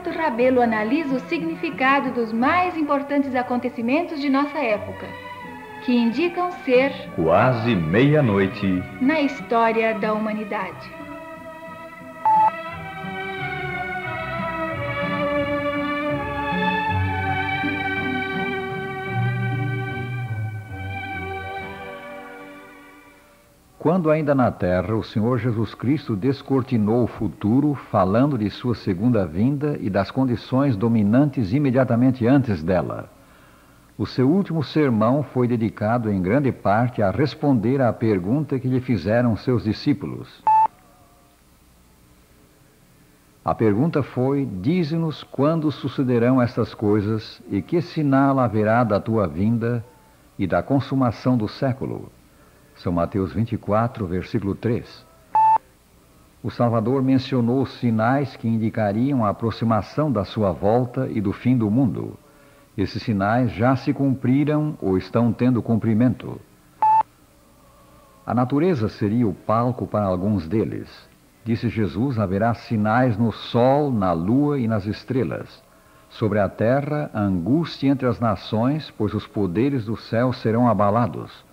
Alberto Rabelo analisa o significado dos mais importantes acontecimentos de nossa época, que indicam ser quase meia-noite na história da humanidade. Quando ainda na terra, o Senhor Jesus Cristo descortinou o futuro, falando de sua segunda vinda e das condições dominantes imediatamente antes dela. O seu último sermão foi dedicado em grande parte a responder à pergunta que lhe fizeram seus discípulos. A pergunta foi: dize-nos quando sucederão estas coisas e que sinal haverá da tua vinda e da consumação do século. São Mateus 24, versículo 3. O Salvador mencionou os sinais que indicariam a aproximação da sua volta e do fim do mundo. Esses sinais já se cumpriram ou estão tendo cumprimento. A natureza seria o palco para alguns deles. Disse Jesus: haverá sinais no sol, na lua e nas estrelas. Sobre a terra, angústia entre as nações, pois os poderes do céu serão abalados.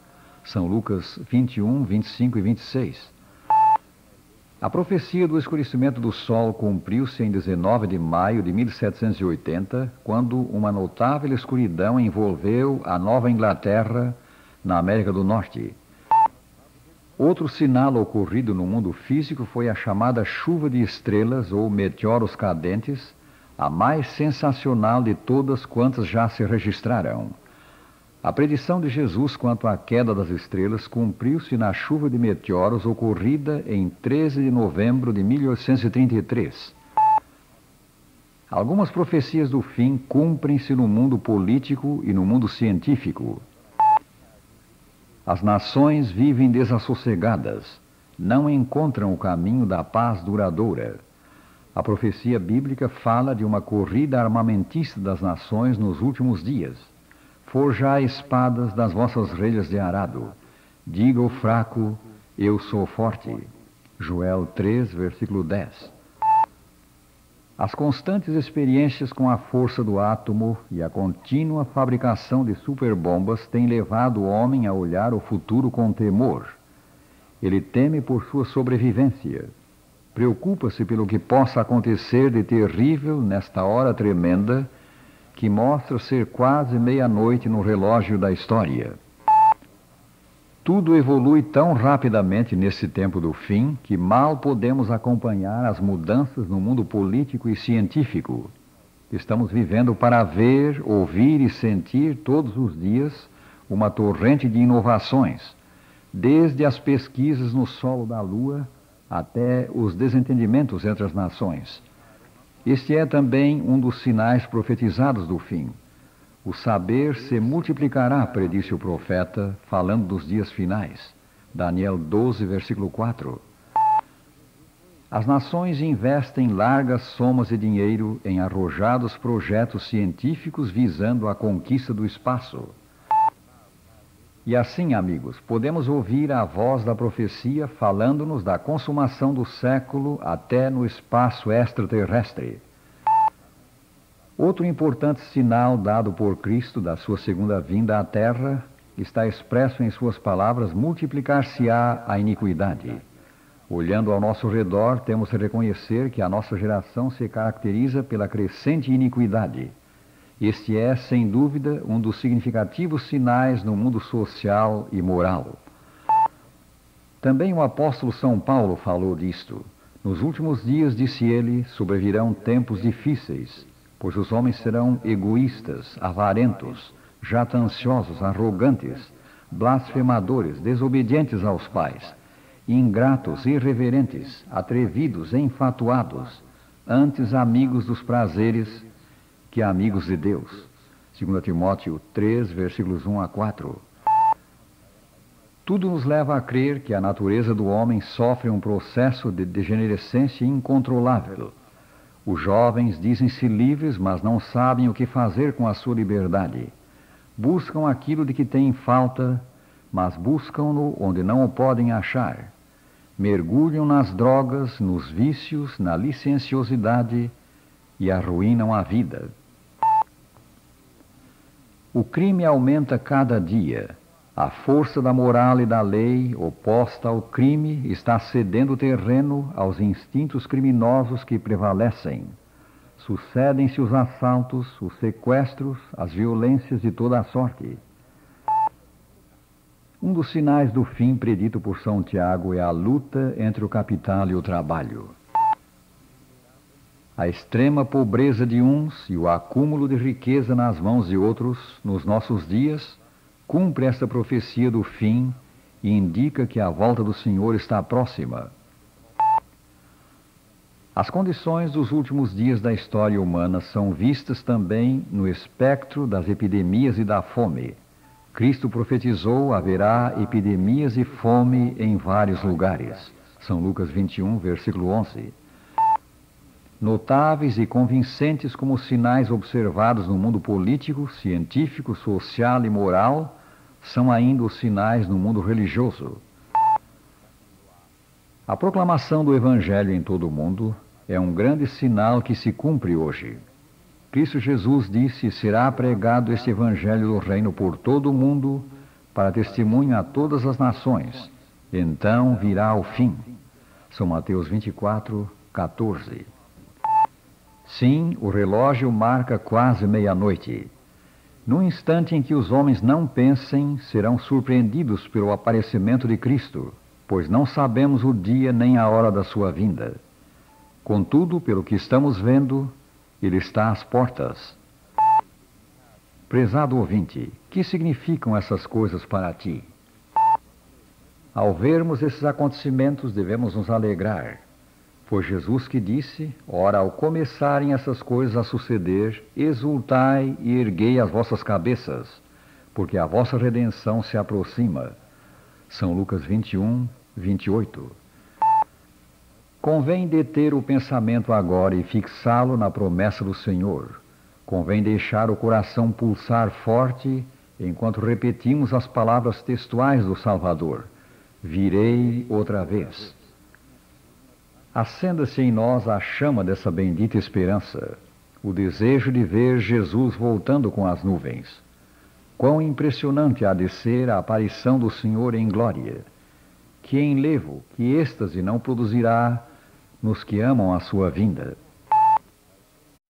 São Lucas 21, 25 e 26. A profecia do escurecimento do sol cumpriu-se em 19 de maio de 1780, quando uma notável escuridão envolveu a Nova Inglaterra, na América do Norte. Outro sinal ocorrido no mundo físico foi a chamada chuva de estrelas ou meteoros cadentes, a mais sensacional de todas quantas já se registraram. A predição de Jesus quanto à queda das estrelas cumpriu-se na chuva de meteoros ocorrida em 13 de novembro de 1833. Algumas profecias do fim cumprem-se no mundo político e no mundo científico. As nações vivem desassossegadas, não encontram o caminho da paz duradoura. A profecia bíblica fala de uma corrida armamentista das nações nos últimos dias. Forjai espadas das vossas relhas de arado. Diga o fraco: eu sou forte. Joel 3, versículo 10. As constantes experiências com a força do átomo e a contínua fabricação de superbombas têm levado o homem a olhar o futuro com temor. Ele teme por sua sobrevivência. Preocupa-se pelo que possa acontecer de terrível nesta hora tremenda que mostra ser quase meia-noite no relógio da história. Tudo evolui tão rapidamente nesse tempo do fim que mal podemos acompanhar as mudanças no mundo político e científico. Estamos vivendo para ver, ouvir e sentir todos os dias uma torrente de inovações, desde as pesquisas no solo da Lua até os desentendimentos entre as nações. Este é também um dos sinais profetizados do fim. O saber se multiplicará, predisse o profeta, falando dos dias finais. Daniel 12, versículo 4. As nações investem largas somas de dinheiro em arrojados projetos científicos visando a conquista do espaço. E assim, amigos, podemos ouvir a voz da profecia falando-nos da consumação do século até no espaço extraterrestre. Outro importante sinal dado por Cristo da sua segunda vinda à Terra está expresso em suas palavras: multiplicar-se-á a iniquidade. Olhando ao nosso redor, temos de reconhecer que a nossa geração se caracteriza pela crescente iniquidade. Este é, sem dúvida, um dos significativos sinais no mundo social e moral. Também o apóstolo São Paulo falou disto. Nos últimos dias, disse ele, sobrevirão tempos difíceis, pois os homens serão egoístas, avarentos, jactanciosos, arrogantes, blasfemadores, desobedientes aos pais, ingratos, irreverentes, atrevidos, enfatuados, antes amigos dos prazeres que amigos de Deus. 2 Timóteo 3, versículos 1 a 4. Tudo nos leva a crer que a natureza do homem sofre um processo de degenerescência incontrolável. Os jovens dizem-se livres, mas não sabem o que fazer com a sua liberdade. Buscam aquilo de que têm falta, mas buscam-no onde não o podem achar. Mergulham nas drogas, nos vícios, na licenciosidade e arruinam a vida. O crime aumenta cada dia. A força da moral e da lei, oposta ao crime, está cedendo terreno aos instintos criminosos que prevalecem. Sucedem-se os assaltos, os sequestros, as violências de toda a sorte. Um dos sinais do fim predito por São Tiago é a luta entre o capital e o trabalho. A extrema pobreza de uns e o acúmulo de riqueza nas mãos de outros, nos nossos dias, cumpre esta profecia do fim e indica que a volta do Senhor está próxima. As condições dos últimos dias da história humana são vistas também no espectro das epidemias e da fome. Cristo profetizou: haverá epidemias e fome em vários lugares. São Lucas 21, versículo 11. Notáveis e convincentes como sinais observados no mundo político, científico, social e moral, são ainda os sinais no mundo religioso. A proclamação do Evangelho em todo o mundo é um grande sinal que se cumpre hoje. Cristo Jesus disse: será pregado este Evangelho do Reino por todo o mundo, para testemunho a todas as nações. Então virá o fim. São Mateus 24, 14. Sim, o relógio marca quase meia-noite. No instante em que os homens não pensem, serão surpreendidos pelo aparecimento de Cristo, pois não sabemos o dia nem a hora da sua vinda. Contudo, pelo que estamos vendo, ele está às portas. Prezado ouvinte, que significam essas coisas para ti? Ao vermos esses acontecimentos, devemos nos alegrar. Foi Jesus que disse: ora, ao começarem essas coisas a suceder, exultai e erguei as vossas cabeças, porque a vossa redenção se aproxima. São Lucas 21, 28. Convém deter o pensamento agora e fixá-lo na promessa do Senhor. Convém deixar o coração pulsar forte enquanto repetimos as palavras textuais do Salvador: virei outra vez. Acenda-se em nós a chama dessa bendita esperança, o desejo de ver Jesus voltando com as nuvens. Quão impressionante há de ser a aparição do Senhor em glória! Que enlevo, que êxtase não produzirá nos que amam a sua vinda!